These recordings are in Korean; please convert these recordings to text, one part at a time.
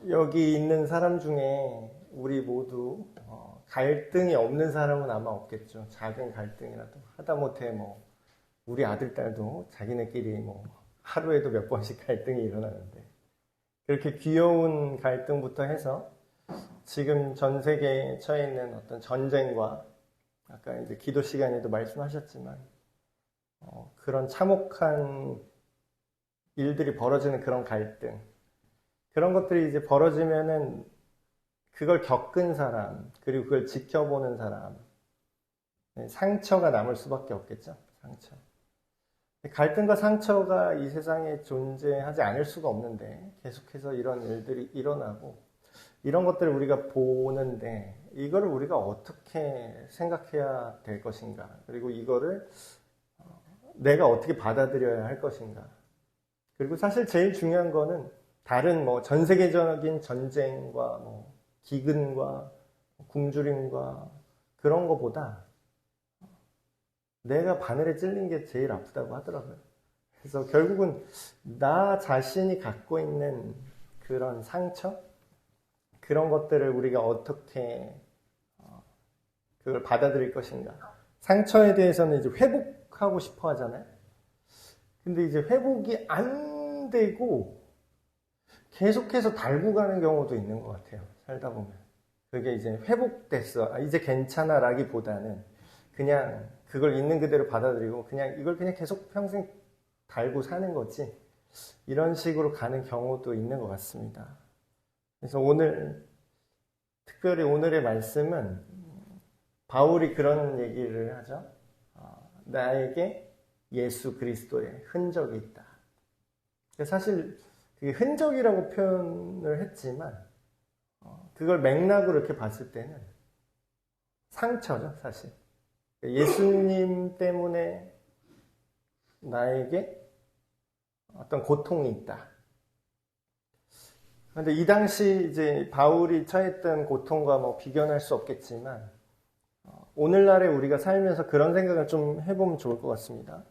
여기 있는 사람 중에 우리 모두 갈등이 없는 사람은 아마 없겠죠. 작은 갈등이라도. 하다못해 뭐 우리 아들, 딸도 자기네끼리 뭐 하루에도 몇 번씩 갈등이 일어나는데, 그렇게 귀여운 갈등부터 해서 지금 전 세계에 처해 있는 어떤 전쟁과, 아까 이제 기도 시간에도 말씀하셨지만 그런 참혹한 일들이 벌어지는 그런 갈등, 그런 것들이 이제 벌어지면은 그걸 겪은 사람, 그리고 그걸 지켜보는 사람, 상처가 남을 수밖에 없겠죠. 상처. 갈등과 상처가 이 세상에 존재하지 않을 수가 없는데 계속해서 이런 일들이 일어나고, 이런 것들을 우리가 보는데 이거를 우리가 어떻게 생각해야 될 것인가, 그리고 이거를 내가 어떻게 받아들여야 할 것인가. 그리고 사실 제일 중요한 거는 다른 뭐 전 세계적인 전쟁과 뭐 기근과 굶주림과 그런 거보다 내가 바늘에 찔린 게 제일 아프다고 하더라고요. 그래서 결국은 나 자신이 갖고 있는 그런 상처, 그런 것들을 우리가 어떻게 그걸 받아들일 것인가. 상처에 대해서는 이제 회복하고 싶어 하잖아요. 근데 이제 회복이 안 되고 계속해서 달고 가는 경우도 있는 것 같아요. 살다 보면. 그게 이제 회복됐어, 이제 괜찮아 라기보다는 그냥 그걸 있는 그대로 받아들이고 그냥 이걸 그냥 계속 평생 달고 사는 거지, 이런 식으로 가는 경우도 있는 것 같습니다. 그래서 오늘, 특별히 오늘의 말씀은 바울이 그런 얘기를 하죠. 나에게 예수 그리스도의 흔적이 있다. 사실 그게 흔적이라고 표현을 했지만 그걸 맥락으로 이렇게 봤을 때는 상처죠, 사실. 예수님 때문에 나에게 어떤 고통이 있다. 그런데 이 당시 이제 바울이 처했던 고통과 뭐 비교할 수 없겠지만 오늘날에 우리가 살면서 그런 생각을 좀 해보면 좋을 것 같습니다.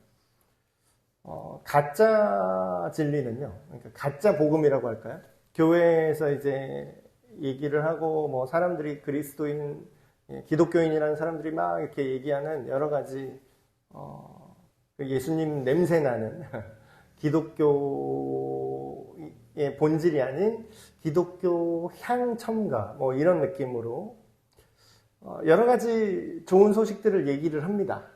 가짜 진리는요, 그러니까 가짜 복음이라고 할까요? 교회에서 이제 얘기를 하고 뭐 사람들이 그리스도인, 기독교인이라는 사람들이 막 이렇게 얘기하는 여러 가지 예수님 냄새 나는 기독교의 본질이 아닌 기독교 향 첨가, 뭐 이런 느낌으로 여러 가지 좋은 소식들을 얘기를 합니다.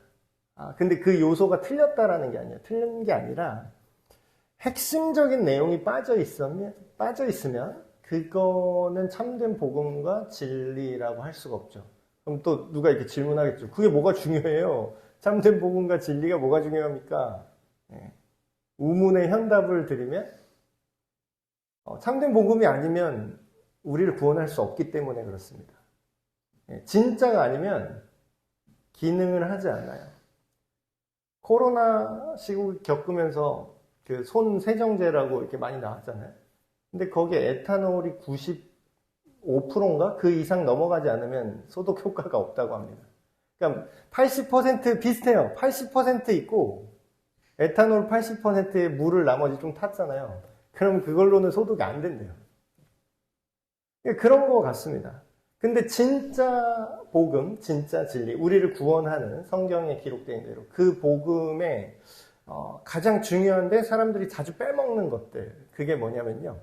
근데 그 요소가 틀렸다라는 게 아니에요. 틀린 게 아니라 핵심적인 내용이 빠져 있으면 그거는 참된 복음과 진리라고 할 수가 없죠. 그럼 또 누가 이렇게 질문하겠죠. 그게 뭐가 중요해요? 참된 복음과 진리가 뭐가 중요합니까? 우문의 현답을 드리면 참된 복음이 아니면 우리를 구원할 수 없기 때문에 그렇습니다. 진짜가 아니면 기능을 하지 않아요. 코로나 시국 겪으면서 그 손 세정제라고 이렇게 많이 나왔잖아요. 근데 거기에 에탄올이 95%인가? 그 이상 넘어가지 않으면 소독 효과가 없다고 합니다. 그러니까 80% 비슷해요. 80% 있고 에탄올 80%의 물을 나머지 좀 탔잖아요. 그럼 그걸로는 소독이 안 된대요. 그런 것 같습니다. 근데 진짜 복음, 진짜 진리, 우리를 구원하는 성경에 기록된 대로 그 복음의 가장 중요한데 사람들이 자주 빼먹는 것들, 그게 뭐냐면요,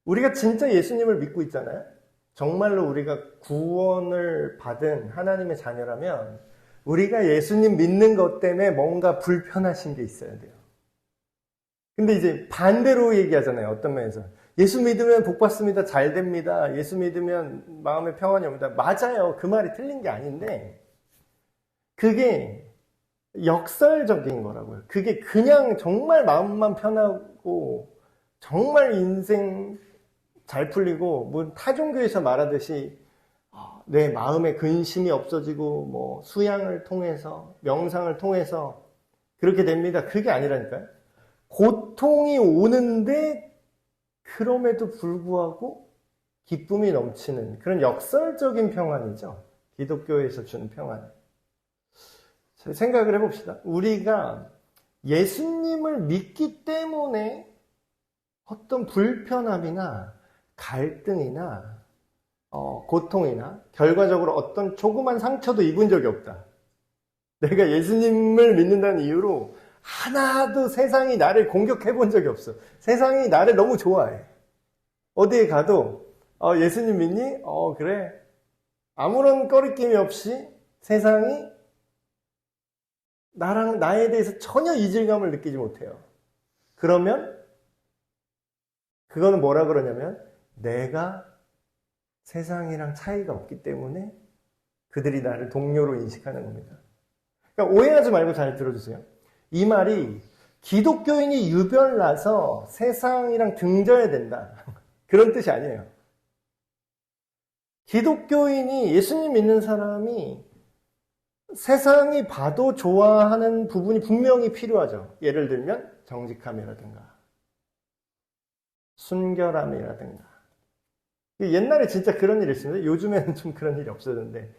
우리가 진짜 예수님을 믿고 있잖아요. 정말로 우리가 구원을 받은 하나님의 자녀라면 우리가 예수님 믿는 것 때문에 뭔가 불편하신 게 있어야 돼요. 근데 이제 반대로 얘기하잖아요. 어떤 면에서 예수 믿으면 복 받습니다, 잘 됩니다, 예수 믿으면 마음에 평안이 옵니다. 맞아요. 그 말이 틀린 게 아닌데 그게 역설적인 거라고요. 그게 그냥 정말 마음만 편하고 정말 인생 잘 풀리고 뭐 타종교에서 말하듯이 내 마음에 근심이 없어지고 뭐 수양을 통해서 명상을 통해서 그렇게 됩니다. 그게 아니라니까요. 고통이 오는데 그럼에도 불구하고 기쁨이 넘치는 그런 역설적인 평안이죠. 기독교에서 주는 평안. 생각을 해봅시다. 우리가 예수님을 믿기 때문에 어떤 불편함이나 갈등이나 고통이나 결과적으로 어떤 조그만 상처도 입은 적이 없다. 내가 예수님을 믿는다는 이유로 하나도 세상이 나를 공격해 본 적이 없어. 세상이 나를 너무 좋아해. 어디에 가도 예수님 믿니? 그래. 아무런 꺼리낌이 없이 세상이 나에 대해서 전혀 이질감을 느끼지 못해요. 그러면 그거는 뭐라 그러냐면 내가 세상이랑 차이가 없기 때문에 그들이 나를 동료로 인식하는 겁니다. 그러니까 오해하지 말고 잘 들어주세요. 이 말이 기독교인이 유별나서 세상이랑 등져야 된다. 그런 뜻이 아니에요. 기독교인이 예수님 믿는 사람이 세상이 봐도 좋아하는 부분이 분명히 필요하죠. 예를 들면 정직함이라든가 순결함이라든가. 옛날에 진짜 그런 일이 있습니다. 요즘에는 좀 그런 일이 없어졌는데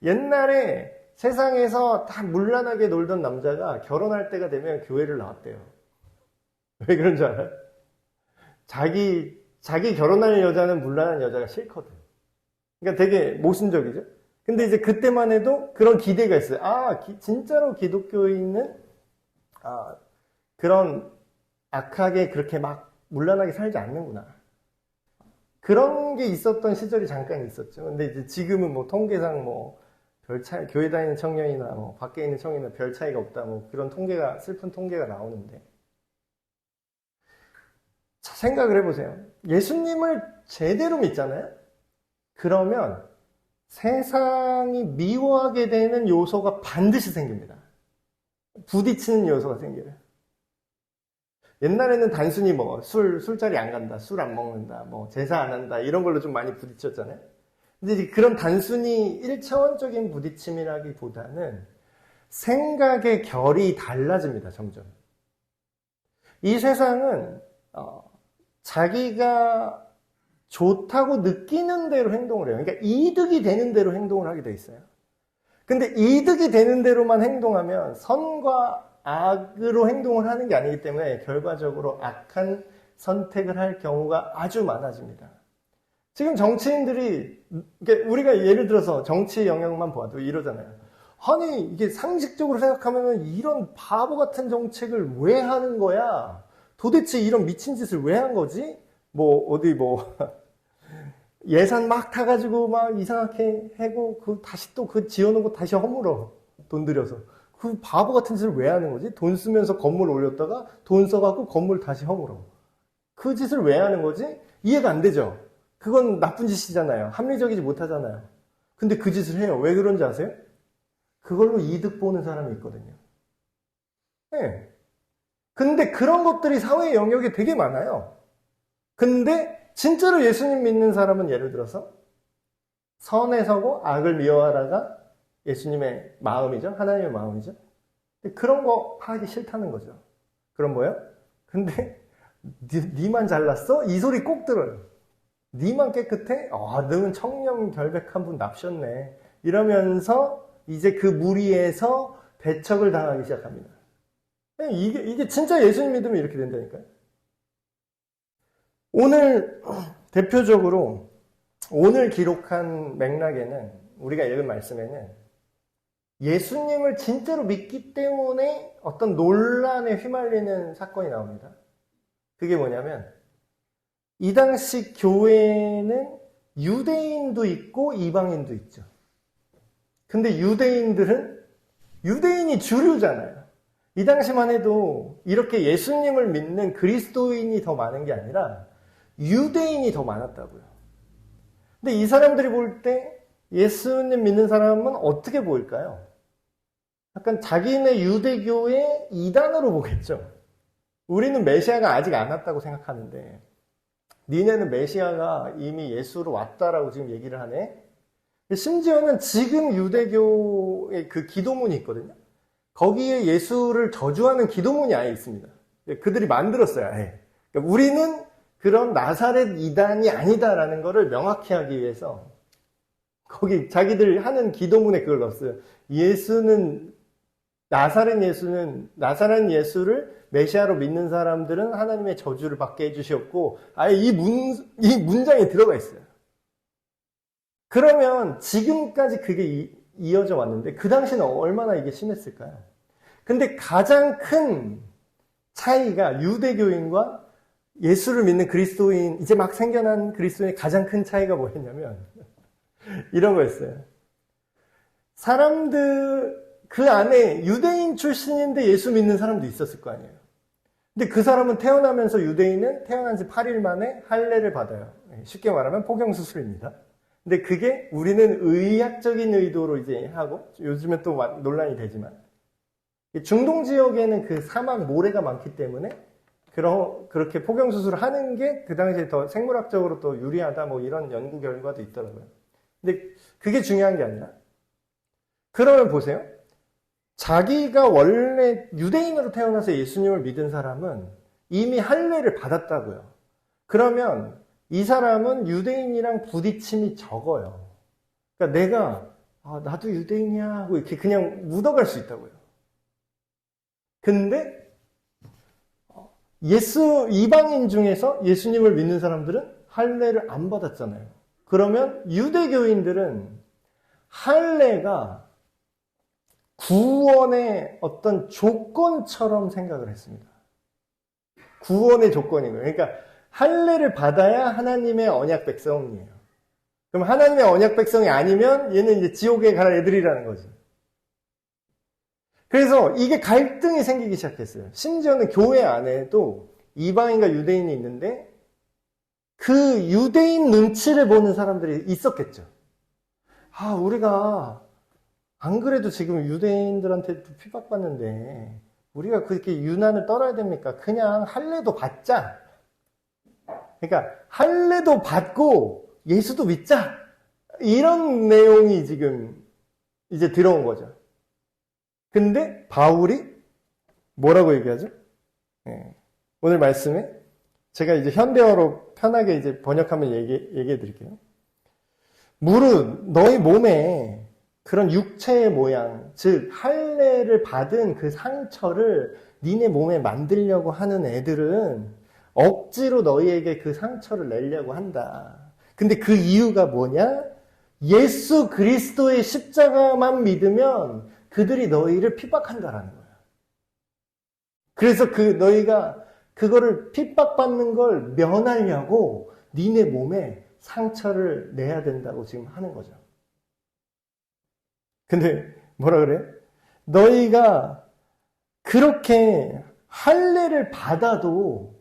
옛날에 세상에서 다 문란하게 놀던 남자가 결혼할 때가 되면 교회를 나왔대요. 왜 그런 줄 알아요? 자기 결혼할 여자는 문란한 여자가 싫거든. 그러니까 되게 모순적이죠. 근데 이제 그때만 해도 그런 기대가 있어요. 진짜로 기독교인은 그런 악하게 그렇게 막 문란하게 살지 않는구나. 그런 게 있었던 시절이 잠깐 있었죠. 근데 이제 지금은 뭐 통계상 별 차이, 교회 다니는 청년이나 밖에 있는 청년이나 별 차이가 없다. 그런 슬픈 통계가 나오는데. 자, 생각을 해보세요. 예수님을 제대로 믿잖아요? 그러면 세상이 미워하게 되는 요소가 반드시 생깁니다. 부딪히는 요소가 생겨요. 옛날에는 단순히 술자리 안 간다, 술 안 먹는다, 제사 안 한다, 이런 걸로 좀 많이 부딪혔잖아요. 근데 이제 그런 단순히 1차원적인 부딪힘이라기보다는 생각의 결이 달라집니다, 점점. 이 세상은, 자기가 좋다고 느끼는 대로 행동을 해요. 그러니까 이득이 되는 대로 행동을 하게 돼 있어요. 근데 이득이 되는 대로만 행동하면 선과 악으로 행동을 하는 게 아니기 때문에 결과적으로 악한 선택을 할 경우가 아주 많아집니다. 지금 정치인들이, 우리가 예를 들어서 정치 영역만 봐도 이러잖아요. 아니, 이게 상식적으로 생각하면 이런 바보 같은 정책을 왜 하는 거야? 도대체 이런 미친 짓을 왜 한 거지? 예산 막 타가지고 막 이상하게 하고, 다시 또 지어놓은 거 다시 허물어. 돈 들여서. 그 바보 같은 짓을 왜 하는 거지? 돈 쓰면서 건물 올렸다가 돈 써갖고 건물 다시 허물어. 그 짓을 왜 하는 거지? 이해가 안 되죠? 그건 나쁜 짓이잖아요. 합리적이지 못하잖아요. 근데 그 짓을 해요. 왜 그런지 아세요? 그걸로 이득 보는 사람이 있거든요. 네. 근데 그런 것들이 사회 영역에 되게 많아요. 근데 진짜로 예수님 믿는 사람은 예를 들어서 선에 서고 악을 미워하라가 예수님의 마음이죠. 하나님의 마음이죠. 그런 거 하기 싫다는 거죠. 그럼 뭐예요? 근데 니만 잘났어? 이 소리 꼭 들어요. 니만 깨끗해? 너는 청렴 결백한 분 납셨네. 이러면서 이제 그 무리에서 배척을 당하기 시작합니다. 이게 진짜 예수님 믿으면 이렇게 된다니까요. 오늘 대표적으로 오늘 기록한 맥락에는 우리가 읽은 말씀에는 예수님을 진짜로 믿기 때문에 어떤 논란에 휘말리는 사건이 나옵니다. 그게 뭐냐면 이 당시 교회는 유대인도 있고 이방인도 있죠. 근데 유대인이 주류잖아요. 이 당시만 해도 이렇게 예수님을 믿는 그리스도인이 더 많은 게 아니라 유대인이 더 많았다고요. 근데 이 사람들이 볼 때 예수님 믿는 사람은 어떻게 보일까요? 약간 자기네 유대교의 이단으로 보겠죠. 우리는 메시아가 아직 안 왔다고 생각하는데 니네는 메시아가 이미 예수로 왔다라고 지금 얘기를 하네. 심지어는 지금 유대교의 그 기도문이 있거든요. 거기에 예수를 저주하는 기도문이 아예 있습니다. 그들이 만들었어요. 아예. 그러니까 우리는 그런 나사렛 이단이 아니다라는 것을 명확히 하기 위해서 거기 자기들 하는 기도문에 그걸 넣었어요. 예수는 나사렛 예수를 메시아로 믿는 사람들은 하나님의 저주를 받게 해주셨고, 아예 이 문장에 들어가 있어요. 그러면 지금까지 그게 이어져 왔는데, 그 당시는 얼마나 이게 심했을까요? 근데 가장 큰 차이가 유대교인과 예수를 믿는 그리스도인, 이제 막 생겨난 그리스도인의 가장 큰 차이가 뭐였냐면, 이런 거였어요. 사람들, 그 안에 유대인 출신인데 예수 믿는 사람도 있었을 거 아니에요. 근데 그 사람은 태어나면서 유대인은 태어난 지 8일 만에 할례를 받아요. 쉽게 말하면 포경수술입니다. 근데 그게 우리는 의학적인 의도로 이제 하고, 요즘에 또 논란이 되지만, 중동 지역에는 그 사막 모래가 많기 때문에 그렇게 포경수술을 하는 게 그 당시에 더 생물학적으로 또 유리하다, 뭐 이런 연구 결과도 있더라고요. 근데 그게 중요한 게 아니라, 그러면 보세요. 자기가 원래 유대인으로 태어나서 예수님을 믿은 사람은 이미 할례를 받았다고요. 그러면 이 사람은 유대인이랑 부딪힘이 적어요. 그러니까 내가 나도 유대인이야 하고 이렇게 그냥 묻어갈 수 있다고요. 근데 이방인 중에서 예수님을 믿는 사람들은 할례를 안 받았잖아요. 그러면 유대교인들은 할례가 구원의 어떤 조건처럼 생각을 했습니다. 구원의 조건인 거예요. 그러니까 할례를 받아야 하나님의 언약 백성이에요. 그럼 하나님의 언약 백성이 아니면 얘는 이제 지옥에 갈 애들이라는 거지. 그래서 이게 갈등이 생기기 시작했어요. 심지어는 교회 안에도 이방인과 유대인이 있는데 그 유대인 눈치를 보는 사람들이 있었겠죠. 우리가 안 그래도 지금 유대인들한테 핍박받는데 우리가 그렇게 유난을 떨어야 됩니까? 그냥 할례도 받자. 그러니까 할례도 받고 예수도 믿자. 이런 내용이 지금 이제 들어온 거죠. 근데 바울이 뭐라고 얘기하죠? 오늘 말씀에 제가 이제 현대어로 편하게 이제 번역하면 얘기해 드릴게요. 물은 너희 몸에 그런 육체의 모양, 즉 할례를 받은 그 상처를 니네 몸에 만들려고 하는 애들은 억지로 너희에게 그 상처를 내려고 한다. 근데 그 이유가 뭐냐? 예수 그리스도의 십자가만 믿으면 그들이 너희를 핍박한다라는 거야. 그래서 너희가 그거를 핍박받는 걸 면하려고 니네 몸에 상처를 내야 된다고 지금 하는 거죠. 근데 뭐라 그래? 너희가 그렇게 할례를 받아도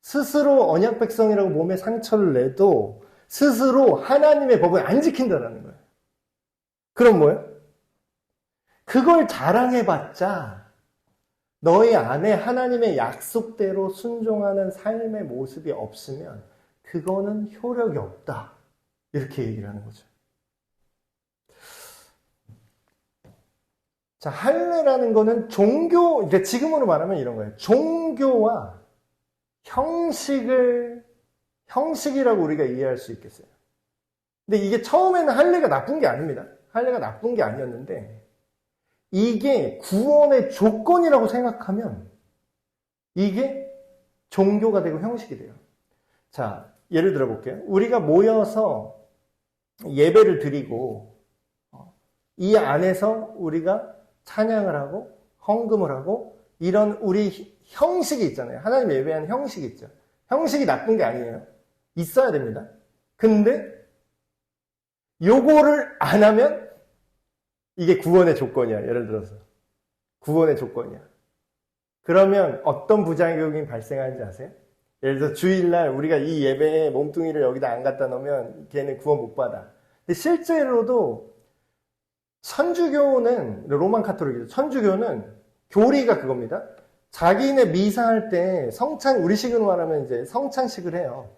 스스로 언약 백성이라고 몸에 상처를 내도 스스로 하나님의 법을 안 지킨다라는 거예요. 그럼 뭐예요? 그걸 자랑해봤자 너희 안에 하나님의 약속대로 순종하는 삶의 모습이 없으면 그거는 효력이 없다. 이렇게 얘기를 하는 거죠. 자, 할례라는 거는 그러니까 지금으로 말하면 이런 거예요. 종교와 형식이라고 우리가 이해할 수 있겠어요. 근데 이게 처음에는 할례가 나쁜 게 아닙니다. 할례가 나쁜 게 아니었는데 이게 구원의 조건이라고 생각하면 이게 종교가 되고 형식이 돼요. 자, 예를 들어 볼게요. 우리가 모여서 예배를 드리고 이 안에서 우리가 찬양을 하고 헌금을 하고 이런 우리 형식이 있잖아요. 하나님 예배하는 형식이 있죠. 형식이 나쁜 게 아니에요. 있어야 됩니다. 근데 요거를 안 하면 이게 구원의 조건이야. 예를 들어서 구원의 조건이야. 그러면 어떤 부작용이 발생하는지 아세요? 예를 들어서 주일날 우리가 이 예배에 몸뚱이를 여기다 안 갖다 놓으면 걔는 구원 못 받아. 근데 실제로도 천주교는 로만 카톨릭이죠. 천주교는 교리가 그겁니다. 자기네 미사할 때 우리식으로 말하면 이제 성찬식을 해요.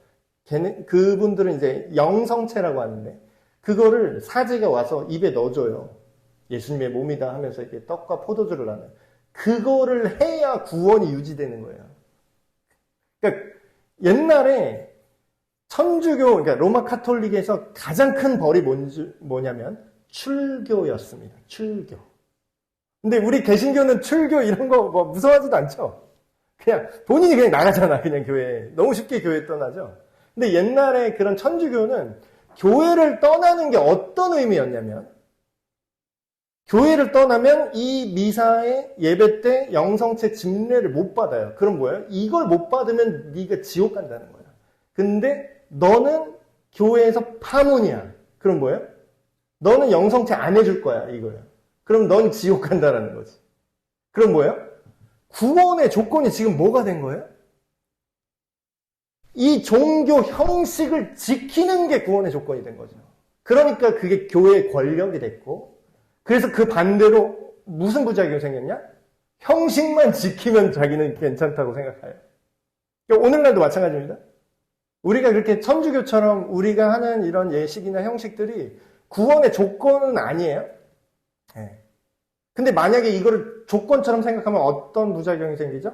그분들은 이제 영성체라고 하는데 그거를 사제가 와서 입에 넣어줘요. 예수님의 몸이다 하면서 이렇게 떡과 포도주를 나눠요. 그거를 해야 구원이 유지되는 거예요. 그러니까 옛날에 그러니까 로마 카톨릭에서 가장 큰 벌이 뭐냐면 출교였습니다. 출교. 근데 우리 개신교는 출교 이런 거 뭐 무서워하지도 않죠. 그냥 본인이 그냥 나가잖아. 그냥 교회에. 너무 쉽게 교회 떠나죠. 근데 옛날에 그런 천주교는 교회를 떠나는 게 어떤 의미였냐면 교회를 떠나면 이 미사의 예배 때 영성체 집례를 못 받아요. 그럼 뭐예요? 이걸 못 받으면 네가 지옥 간다는 거야. 근데 너는 교회에서 파문이야. 그럼 뭐예요? 너는 영성체 안 해줄 거야. 이거예요. 그럼 넌 지옥 간다라는 거지. 그럼 뭐예요? 구원의 조건이 지금 뭐가 된 거예요? 이 종교 형식을 지키는 게 구원의 조건이 된 거죠. 그러니까 그게 교회의 권력이 됐고, 그래서 그 반대로 무슨 부작용이 생겼냐? 형식만 지키면 자기는 괜찮다고 생각해요. 그러니까 오늘날도 마찬가지입니다. 우리가 그렇게 천주교처럼 우리가 하는 이런 예식이나 형식들이 구원의 조건은 아니에요. 네. 근데 만약에 이거를 조건처럼 생각하면 어떤 부작용이 생기죠?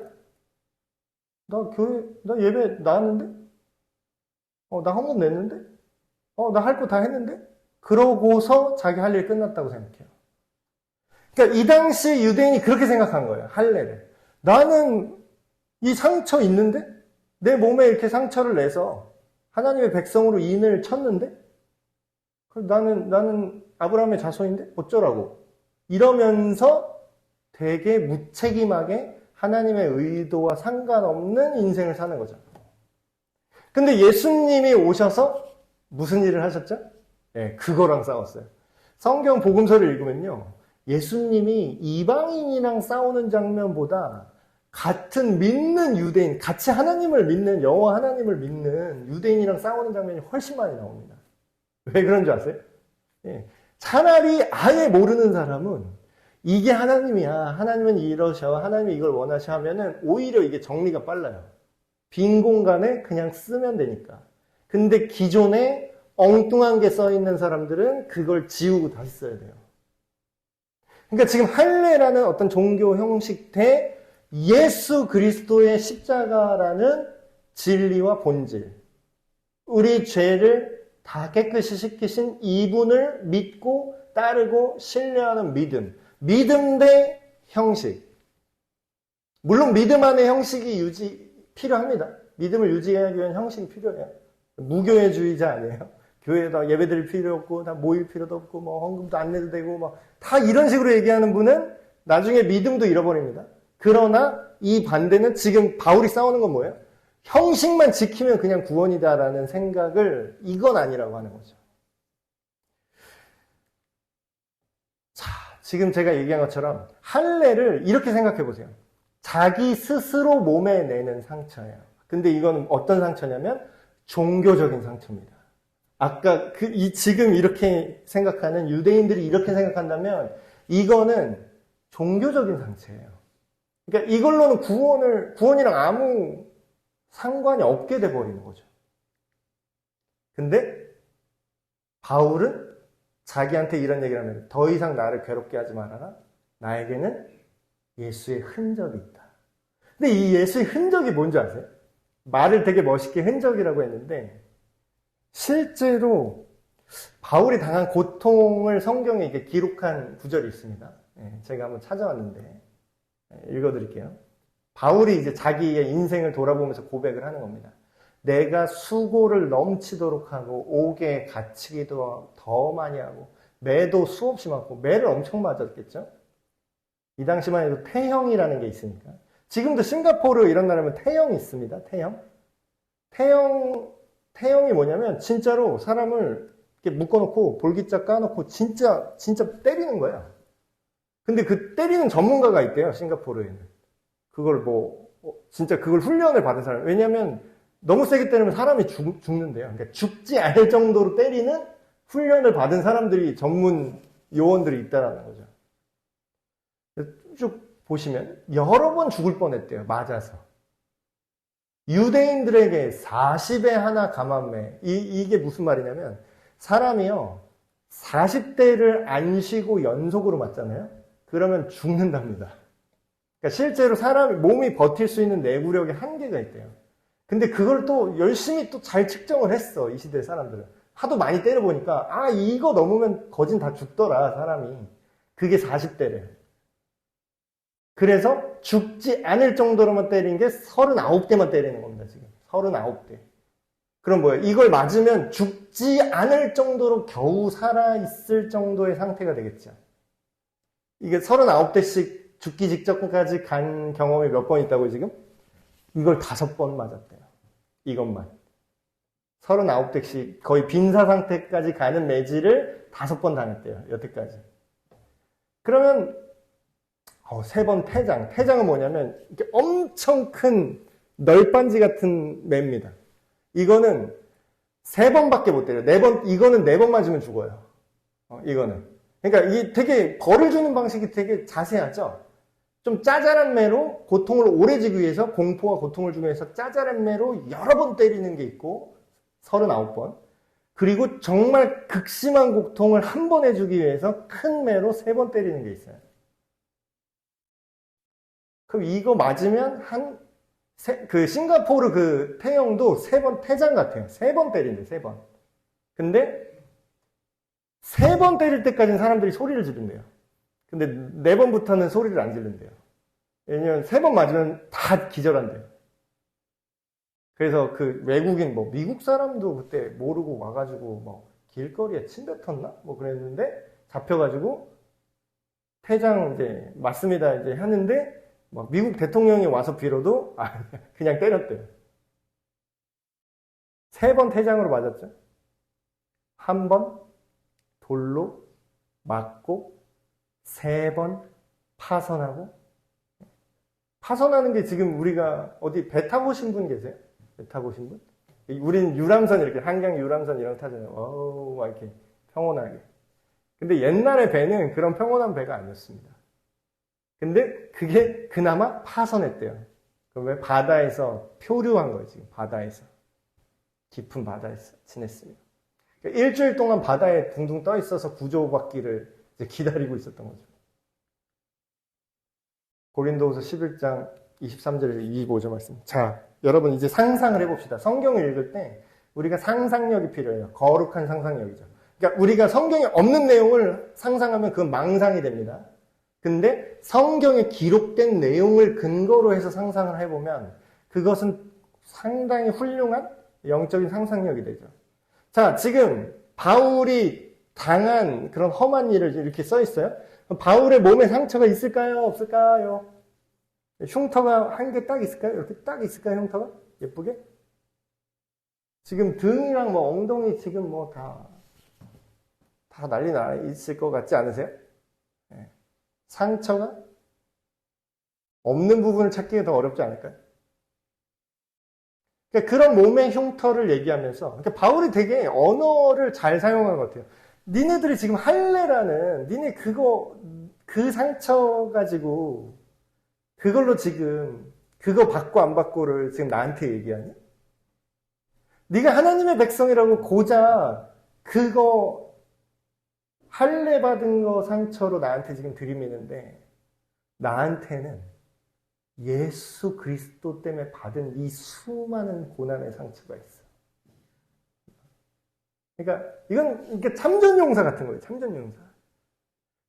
나 예배 나왔는데? 나 헌금 냈는데? 나 할 거 다 했는데? 그러고서 자기 할 일 끝났다고 생각해요. 그러니까 이 당시 유대인이 그렇게 생각한 거예요. 할례를. 나는 이 상처 있는데? 내 몸에 이렇게 상처를 내서 하나님의 백성으로 인을 쳤는데? 나는 아브라함의 자손인데? 어쩌라고? 이러면서 되게 무책임하게 하나님의 의도와 상관없는 인생을 사는 거죠. 근데 예수님이 오셔서 무슨 일을 하셨죠? 네, 그거랑 싸웠어요. 성경 복음서를 읽으면요. 예수님이 이방인이랑 싸우는 장면보다 같은 믿는 유대인, 같이 하나님을 믿는, 여호와 하나님을 믿는 유대인이랑 싸우는 장면이 훨씬 많이 나옵니다. 왜 그런 줄 아세요? 예. 차라리 아예 모르는 사람은 이게 하나님이야. 하나님은 이러셔. 하나님이 이걸 원하셔 하면은 오히려 이게 정리가 빨라요. 빈 공간에 그냥 쓰면 되니까. 근데 기존에 엉뚱한 게 써 있는 사람들은 그걸 지우고 다시 써야 돼요. 그러니까 지금 할례라는 어떤 종교 형식 대 예수 그리스도의 십자가라는 진리와 본질. 우리 죄를 다 깨끗이 씻기신 이분을 믿고 따르고 신뢰하는 믿음. 믿음 대 형식. 물론 믿음 안에 형식이 필요합니다. 믿음을 유지하기 위한 형식이 필요해요. 무교회주의자 아니에요. 교회에다 예배 드릴 필요 없고, 다 모일 필요도 없고, 헌금도 안 내도 되고, 다 이런 식으로 얘기하는 분은 나중에 믿음도 잃어버립니다. 그러나 이 반대는 지금 바울이 싸우는 건 뭐예요? 형식만 지키면 그냥 구원이다라는 생각을 이건 아니라고 하는 거죠. 자, 지금 제가 얘기한 것처럼 할례를 이렇게 생각해 보세요. 자기 스스로 몸에 내는 상처예요. 근데 이건 어떤 상처냐면 종교적인 상처입니다. 아까 지금 이렇게 생각하는 유대인들이 이렇게 생각한다면 이거는 종교적인 상처예요. 그러니까 이걸로는 구원이랑 아무 상관이 없게 돼버리는 거죠. 근데 바울은 자기한테 이런 얘기를 하면 더 이상 나를 괴롭게 하지 말아라. 나에게는 예수의 흔적이 있다. 근데 이 예수의 흔적이 뭔지 아세요? 말을 되게 멋있게 흔적이라고 했는데 실제로 바울이 당한 고통을 성경에 이렇게 기록한 구절이 있습니다. 제가 한번 찾아왔는데 읽어드릴게요. 바울이 이제 자기의 인생을 돌아보면서 고백을 하는 겁니다. 내가 수고를 넘치도록 하고 옥에 갇히기도 더 많이 하고 매도 수없이 맞고 매를 엄청 맞았겠죠. 이 당시만 해도 태형이라는 게 있으니까. 지금도 싱가포르 이런 나라면 태형이 있습니다. 태형이 뭐냐면 진짜로 사람을 이렇게 묶어놓고 볼기짝 까놓고 진짜 때리는 거야. 근데 그 때리는 전문가가 있대요. 싱가포르에는. 그걸 진짜 그걸 훈련을 받은 사람. 왜냐면 너무 세게 때리면 사람이 죽는데요. 그러니까 죽지 않을 정도로 때리는 훈련을 받은 사람들이 전문 요원들이 있다라는 거죠. 쭉 보시면 여러 번 죽을 뻔했대요. 맞아서. 유대인들에게 40에 하나 감암매. 이게 무슨 말이냐면 사람이요 40대를 안 쉬고 연속으로 맞잖아요. 그러면 죽는답니다. 그러니까 실제로 사람이 몸이 버틸 수 있는 내구력의 한계가 있대요. 근데 그걸 또 열심히 또 잘 측정을 했어. 이 시대 사람들은. 하도 많이 때려보니까 이거 넘으면 거진 다 죽더라 사람이. 그게 40대래. 그래서 죽지 않을 정도로만 때린 게 39대만 때리는 겁니다, 지금. 39대. 그럼 뭐예요? 이걸 맞으면 죽지 않을 정도로 겨우 살아있을 정도의 상태가 되겠죠. 이게 39대씩 죽기 직전까지 간 경험이 몇 번 있다고요, 지금? 이걸 5번 맞았대요. 이것만. 39대씩 거의 빈사 상태까지 가는 매질을 5번 당했대요, 여태까지. 그러면 3번 태장. 태장은 뭐냐면 이렇게 엄청 큰 널빤지 같은 매입니다. 이거는 3번밖에 못 때려요. 4번, 이거는 4번 맞으면 죽어요. 이거는. 그러니까 이게 되게 벌을 주는 방식이 되게 자세하죠? 좀 짜잘한 매로 고통을 오래 주기 위해서, 공포와 고통을 주기 위해서 짜잘한 매로 여러 번 때리는 게 있고, 39번. 그리고 정말 극심한 고통을 한 번 해주기 위해서 큰 매로 3번 때리는 게 있어요. 그럼 이거 맞으면 그 싱가포르 그 태형도 3번 태장 같아요. 3번 때린대, 3번. 근데 3번 때릴 때까지는 사람들이 소리를 지른대요. 근데 4번부터는 소리를 안 지른대요. 왜냐면 3번 맞으면 다 기절한대요. 그래서 그 외국인, 미국 사람도 그때 모르고 와가지고 길거리에 침 뱉었나? 그랬는데 잡혀가지고 태장 이제 맞습니다 이제 하는데 미국 대통령이 와서 빌어도 그냥 때렸대요. 3번 태장으로 맞았죠. 한 번 돌로 맞고 3번 파선하고, 파선하는 게 지금 우리가 어디 배 타보신 분 계세요? 배 타보신 분? 우린 유람선 이렇게 한강 유람선 이런 거 타잖아요. 막 이렇게 평온하게. 근데 옛날에 배는 그런 평온한 배가 아니었습니다. 근데 그게 그나마 파선했대요. 그럼 왜? 바다에서 표류한 거예요, 지금. 바다에서. 깊은 바다에서 지냈습니다. 그러니까 일주일 동안 바다에 둥둥 떠 있어서 구조받기를 이제 기다리고 있었던 거죠. 고린도후서 11장 23절에서 25절 말씀. 자, 여러분 이제 상상을 해봅시다. 성경을 읽을 때 우리가 상상력이 필요해요. 거룩한 상상력이죠. 그러니까 우리가 성경에 없는 내용을 상상하면 그건 망상이 됩니다. 근데 성경에 기록된 내용을 근거로 해서 상상을 해보면 그것은 상당히 훌륭한 영적인 상상력이 되죠. 자, 지금 바울이 당한 그런 험한 일을 이렇게 써 있어요. 바울의 몸에 상처가 있을까요? 없을까요? 흉터가 한 개 딱 있을까요? 이렇게 딱 있을까요? 흉터가? 예쁘게? 지금 등이랑 엉덩이 지금 다 난리 나 있을 것 같지 않으세요? 네. 상처가 없는 부분을 찾기가 더 어렵지 않을까요? 그러니까 그런 몸의 흉터를 얘기하면서, 그러니까 바울이 되게 언어를 잘 사용한 것 같아요. 니네들이 지금 할례라는, 니네 그 상처 가지고, 그걸로 지금, 그거 받고 안 받고를 지금 나한테 얘기하니? 네가 하나님의 백성이라고 고작 그거 할례 받은 거 상처로 나한테 지금 들이미는데, 나한테는 예수 그리스도 때문에 받은 이 수많은 고난의 상처가 있어. 그러니까 이게 참전용사 같은 거예요. 참전용사.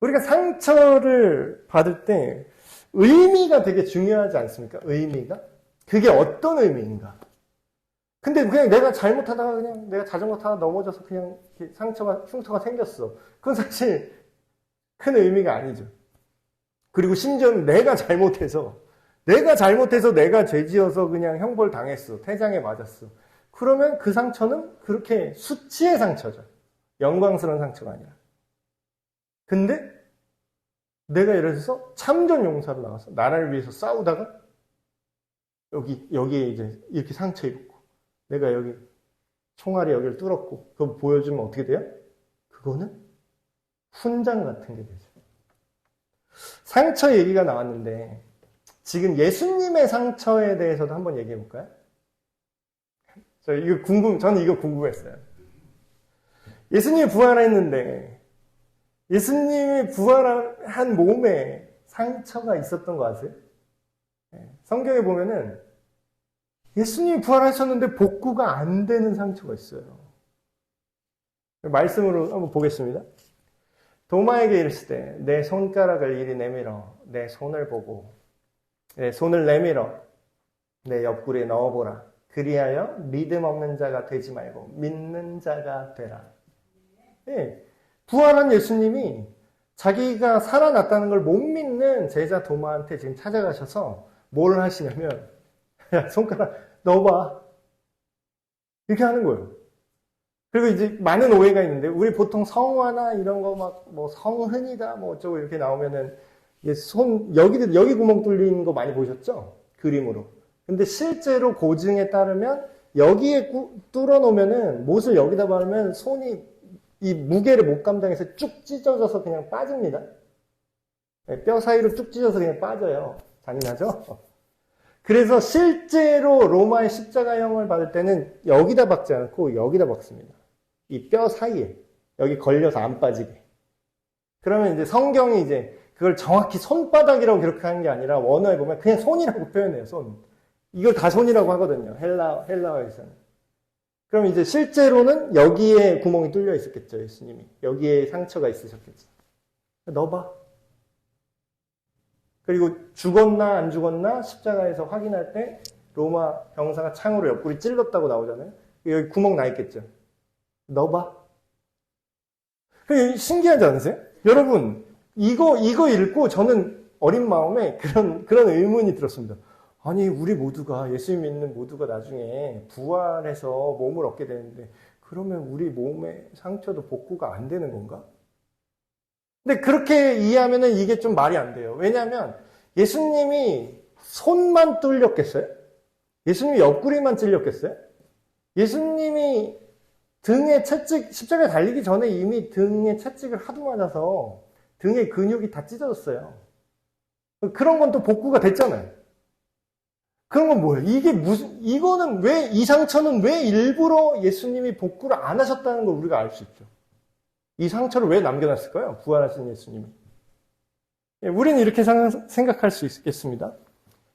우리가 상처를 받을 때 의미가 되게 중요하지 않습니까? 의미가? 그게 어떤 의미인가? 근데 그냥 내가 잘못하다가 그냥 내가 자전거 타다 넘어져서 그냥 흉터가 생겼어. 그건 사실 큰 의미가 아니죠. 그리고 심지어는 내가 잘못해서 내가 죄지어서 그냥 형벌 당했어. 태장에 맞았어. 그러면 그 상처는 그렇게 수치의 상처죠. 영광스러운 상처가 아니라. 근데 내가 예를 들어서 참전 용사로 나와서 나라를 위해서 싸우다가 여기에 이제 이렇게 상처 입고 내가 여기 총알이 여기를 뚫었고 그거 보여주면 어떻게 돼요? 그거는 훈장 같은 게 되죠. 상처 얘기가 나왔는데 지금 예수님의 상처에 대해서도 한번 얘기해 볼까요? 저는 이거 궁금했어요. 예수님이 부활했는데 예수님이 부활한 몸에 상처가 있었던 거 아세요? 성경에 보면은 예수님이 부활하셨는데 복구가 안 되는 상처가 있어요. 말씀으로 한번 보겠습니다. 도마에게 이르시되 내 손가락을 이리 내밀어 내 손을 보고 네, 손을 내밀어 내 옆구리에 넣어보라. 그리하여 믿음 없는 자가 되지 말고 믿는 자가 되라. 네, 부활한 예수님이 자기가 살아났다는 걸 못 믿는 제자 도마한테 지금 찾아가셔서 뭘 하시냐면, 야, 손가락 넣어봐. 이렇게 하는 거예요. 그리고 이제 많은 오해가 있는데, 우리 보통 성화나 이런 거 막, 뭐 성흔이다, 뭐 어쩌고 이렇게 나오면은, 여기 구멍 뚫린 거 많이 보셨죠? 그림으로. 근데 실제로 고증에 따르면, 여기에 뚫어 놓으면은, 못을 여기다 바르면 손이 이 무게를 못 감당해서 쭉 찢어져서 그냥 빠집니다. 뼈 사이로 쭉 찢어서 그냥 빠져요. 잔인하죠? 그래서 실제로 로마의 십자가형을 받을 때는 여기다 박지 않고 여기다 박습니다. 이 뼈 사이에. 여기 걸려서 안 빠지게. 그러면 이제 성경이 이제 그걸 정확히 손바닥이라고 기록하는 게 아니라 원어에 보면 그냥 손이라고 표현해요, 손. 이걸 다 손이라고 하거든요. 헬라어에서는. 그럼 이제 실제로는 여기에 구멍이 뚫려 있었겠죠, 예수님이. 여기에 상처가 있으셨겠죠. 넣어봐. 그리고 죽었나 안 죽었나 십자가에서 확인할 때 로마 병사가 창으로 옆구리 찔렀다고 나오잖아요. 여기 구멍 나 있겠죠. 넣어봐. 신기하지 않으세요? 여러분, 이거 읽고 저는 어린 마음에 그런 의문이 들었습니다. 아니, 우리 모두가, 예수 믿는 모두가 나중에 부활해서 몸을 얻게 되는데, 그러면 우리 몸의 상처도 복구가 안 되는 건가? 근데 그렇게 이해하면은 이게 좀 말이 안 돼요. 왜냐하면 예수님이 손만 뚫렸겠어요? 예수님이 옆구리만 찔렸겠어요? 예수님이 등에 채찍, 십자가에 달리기 전에 이미 등에 채찍을 하도 맞아서 등의 근육이 다 찢어졌어요. 그런 건 또 복구가 됐잖아요. 그런 건 뭐예요? 이거는 왜, 이 상처는 왜 일부러 예수님이 복구를 안 하셨다는 걸 우리가 알 수 있죠. 이 상처를 왜 남겨놨을까요? 부활하신 예수님이. 우리는 이렇게 생각할 수 있겠습니다.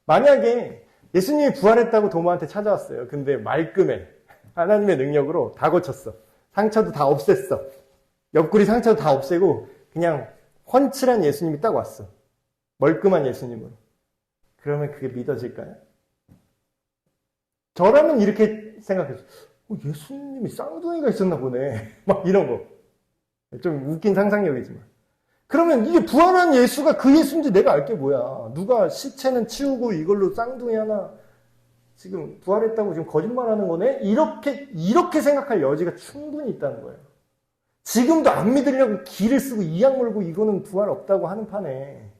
만약에 예수님이 부활했다고 도마한테 찾아왔어요. 근데 말끔해. 하나님의 능력으로 다 고쳤어. 상처도 다 없앴어. 옆구리 상처도 다 없애고 그냥 훤칠한 예수님이 딱 왔어. 멀끔한 예수님으로. 그러면 그게 믿어질까요? 저라면 이렇게 생각했어요. 예수님이 쌍둥이가 있었나 보네. 막 이런 거. 좀 웃긴 상상력이지만. 그러면 이게 부활한 예수가 그 예수인지 내가 알게 뭐야. 누가 시체는 치우고 이걸로 쌍둥이 하나 지금 부활했다고 지금 거짓말하는 거네? 이렇게 생각할 여지가 충분히 있다는 거예요. 지금도 안 믿으려고 기를 쓰고 이악 물고 이거는 부활 없다고 하는 판에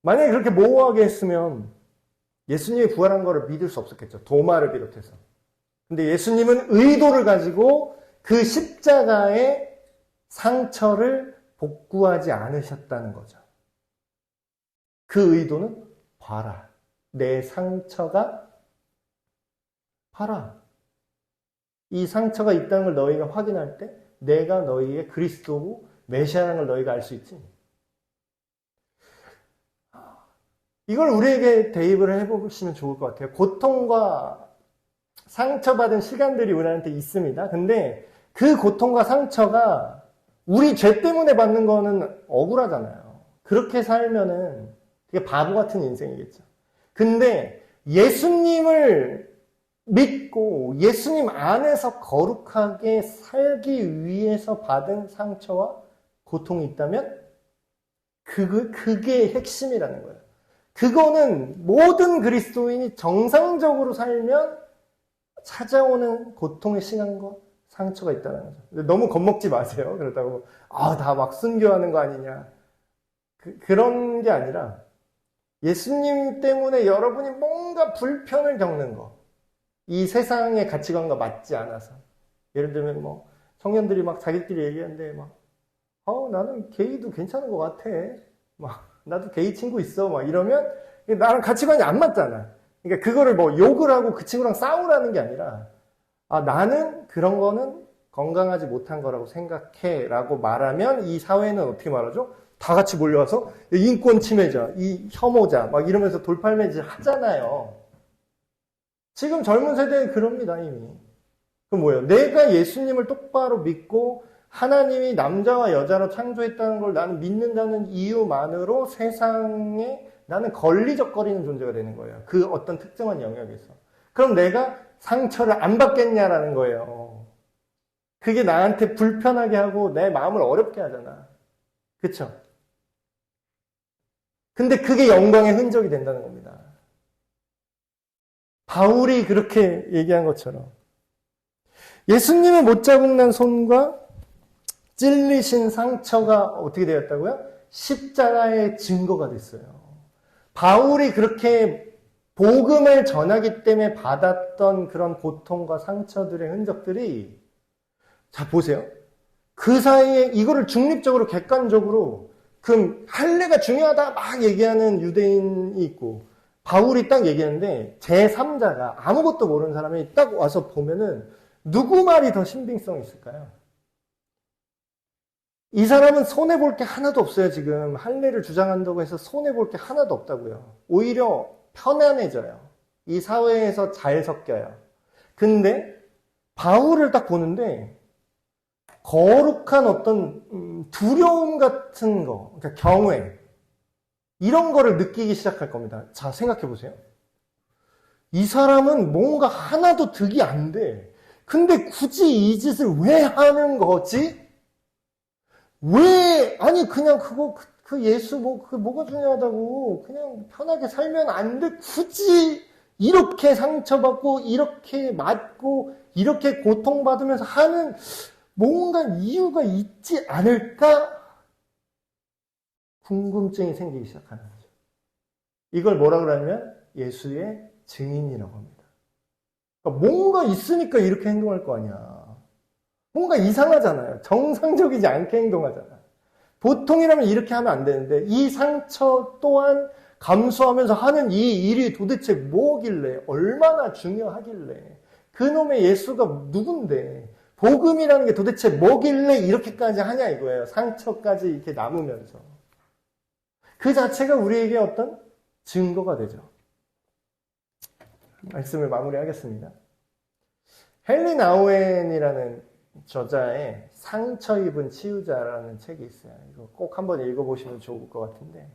만약에 그렇게 모호하게 했으면 예수님이 부활한 거를 믿을 수 없었겠죠. 도마를 비롯해서. 근데 예수님은 의도를 가지고 그 십자가의 상처를 복구하지 않으셨다는 거죠. 그 의도는 봐라. 내 상처가 봐라. 이 상처가 있다는 걸 너희가 확인할 때 내가 너희의 그리스도고 메시아라는 걸 너희가 알 수 있지. 이걸 우리에게 대입을 해보시면 좋을 것 같아요. 고통과 상처받은 시간들이 우리한테 있습니다. 근데 그 고통과 상처가 우리 죄 때문에 받는 거는 억울하잖아요. 그렇게 살면은 되게 바보 같은 인생이겠죠. 근데 예수님을 믿고 예수님 안에서 거룩하게 살기 위해서 받은 상처와 고통이 있다면 그게 핵심이라는 거예요. 그거는 모든 그리스도인이 정상적으로 살면 찾아오는 고통의 시간과 상처가 있다는 거죠. 너무 겁먹지 마세요. 그렇다고 다 막 순교하는 거 아니냐. 그런 게 아니라 예수님 때문에 여러분이 뭔가 불편을 겪는 거. 이 세상의 가치관과 맞지 않아서. 예를 들면 뭐 청년들이 막 자기들끼리 얘기하는데 막 나는 게이도 괜찮은 것 같아. 막 나도 게이 친구 있어. 막 이러면 나랑 가치관이 안 맞잖아. 그러니까 그거를 뭐 욕을 하고 그 친구랑 싸우라는 게 아니라 나는 그런 거는 건강하지 못한 거라고 생각해 라고 말하면 이 사회는 어떻게 말하죠? 다 같이 몰려와서 인권 침해자, 이 혐오자 막 이러면서 돌팔매질 하잖아요. 지금 젊은 세대는 그럽니다, 이미. 그럼 뭐예요? 내가 예수님을 똑바로 믿고 하나님이 남자와 여자로 창조했다는 걸 나는 믿는다는 이유만으로 세상에 나는 걸리적거리는 존재가 되는 거예요. 그 어떤 특정한 영역에서. 그럼 내가 상처를 안 받겠냐라는 거예요. 그게 나한테 불편하게 하고 내 마음을 어렵게 하잖아. 그쵸? 근데 그게 영광의 흔적이 된다는 겁니다. 바울이 그렇게 얘기한 것처럼 예수님의 못 자국난 손과 찔리신 상처가 어떻게 되었다고요? 십자가의 증거가 됐어요. 바울이 그렇게 복음을 전하기 때문에 받았던 그런 고통과 상처들의 흔적들이, 자 보세요. 그 사이에 이거를 중립적으로 객관적으로 그 할례가 중요하다 막 얘기하는 유대인이 있고, 바울이 딱 얘기하는데 제3자가 아무것도 모르는 사람이 딱 와서 보면은 누구 말이 더 신빙성이 있을까요? 이 사람은 손해볼 게 하나도 없어요. 지금 할례를 주장한다고 해서 손해볼 게 하나도 없다고요. 오히려 편안해져요. 이 사회에서 잘 섞여요. 근데 바울을 딱 보는데 거룩한 어떤 두려움 같은 거, 그러니까 경외, 이런 거를 느끼기 시작할 겁니다. 자, 생각해 보세요. 이 사람은 뭔가 하나도 득이 안 돼. 근데 굳이 이 짓을 왜 하는 거지? 왜, 아니, 그냥 그 예수 그 뭐가 중요하다고. 그냥 편하게 살면 안 돼. 굳이 이렇게 상처받고, 이렇게 맞고, 이렇게 고통받으면서 하는 뭔가 이유가 있지 않을까? 궁금증이 생기기 시작하는 거죠. 이걸 뭐라 그러냐면 예수의 증인이라고 합니다. 그러니까 뭔가 있으니까 이렇게 행동할 거 아니야. 뭔가 이상하잖아요. 정상적이지 않게 행동하잖아. 보통이라면 이렇게 하면 안 되는데 이 상처 또한 감수하면서 하는 이 일이 도대체 뭐길래, 얼마나 중요하길래, 그놈의 예수가 누군데, 복음이라는 게 도대체 뭐길래 이렇게까지 하냐 이거예요. 상처까지 이렇게 남으면서. 그 자체가 우리에게 어떤 증거가 되죠. 말씀을 마무리하겠습니다. 헨리 나우엔이라는 저자의 상처 입은 치유자라는 책이 있어요. 이거 꼭 한번 읽어보시면 좋을 것 같은데,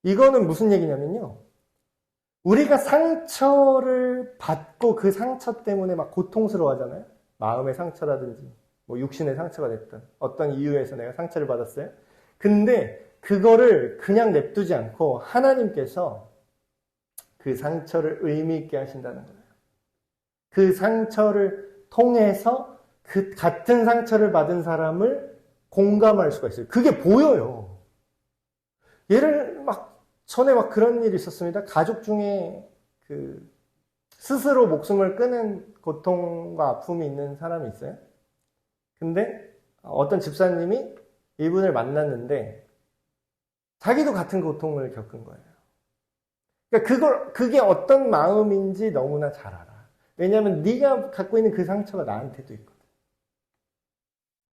이거는 무슨 얘기냐면요, 우리가 상처를 받고 그 상처 때문에 막 고통스러워하잖아요. 마음의 상처라든지 뭐 육신의 상처가 됐든 어떤 이유에서 내가 상처를 받았어요. 근데 그거를 그냥 냅두지 않고 하나님께서 그 상처를 의미 있게 하신다는 거예요. 그 상처를 통해서 그 같은 상처를 받은 사람을 공감할 수가 있어요. 그게 보여요. 예를 전에 그런 일이 있었습니다. 가족 중에 스스로 목숨을 끊은 고통과 아픔이 있는 사람이 있어요. 근데 어떤 집사님이 이분을 만났는데 자기도 같은 고통을 겪은 거예요. 그러니까 그게 어떤 마음인지 너무나 잘 알아. 왜냐하면 네가 갖고 있는 그 상처가 나한테도 있거든.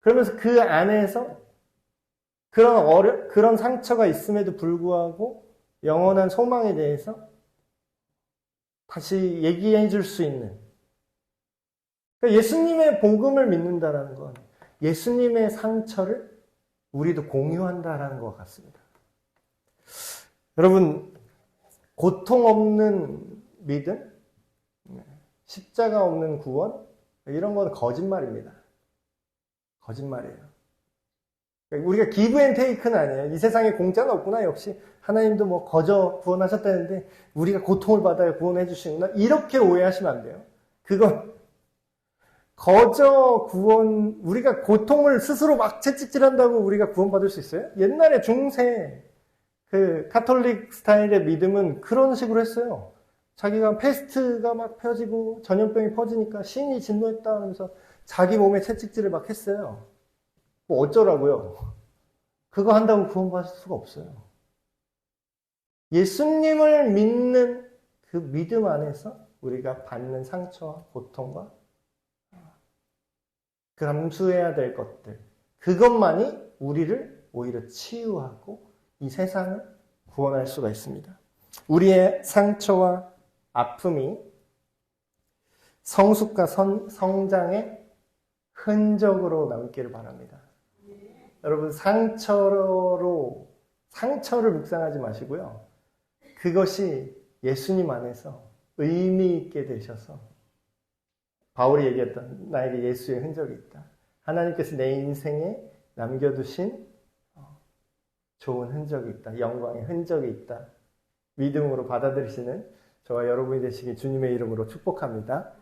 그러면서 그 안에서 그런 상처가 있음에도 불구하고 영원한 소망에 대해서 다시 얘기해 줄 수 있는, 그러니까 예수님의 복음을 믿는다라는 건 예수님의 상처를 우리도 공유한다라는 것 같습니다. 여러분, 고통 없는 믿음, 십자가 없는 구원, 이런 건 거짓말입니다. 거짓말이에요. 우리가 기브 앤 테이크는 아니에요. 이 세상에 공짜는 없구나. 역시 하나님도 뭐 거저 구원하셨다는데 우리가 고통을 받아야 구원해 주시는구나. 이렇게 오해하시면 안 돼요. 그건 거저 구원, 우리가 고통을 스스로 막 채찍질한다고 우리가 구원받을 수 있어요? 옛날에 중세 카톨릭 스타일의 믿음은 그런 식으로 했어요. 자기가 패스트가 막 펴지고 전염병이 퍼지니까 신이 진노했다 하면서 자기 몸에 채찍질을 막 했어요. 뭐 어쩌라고요? 그거 한다고 구원받을 수가 없어요. 예수님을 믿는 그 믿음 안에서 우리가 받는 상처와 고통과 감수해야 될 것들, 그것만이 우리를 오히려 치유하고 이 세상을 구원할 수가 있습니다. 우리의 상처와 아픔이 성숙과 성장의 흔적으로 남기를 바랍니다. 여러분, 상처를 묵상하지 마시고요. 그것이 예수님 안에서 의미 있게 되셔서 바울이 얘기했던 나에게 예수의 흔적이 있다. 하나님께서 내 인생에 남겨두신 좋은 흔적이 있다. 영광의 흔적이 있다. 믿음으로 받아들이시는 저와 여러분이 되시기 주님의 이름으로 축복합니다.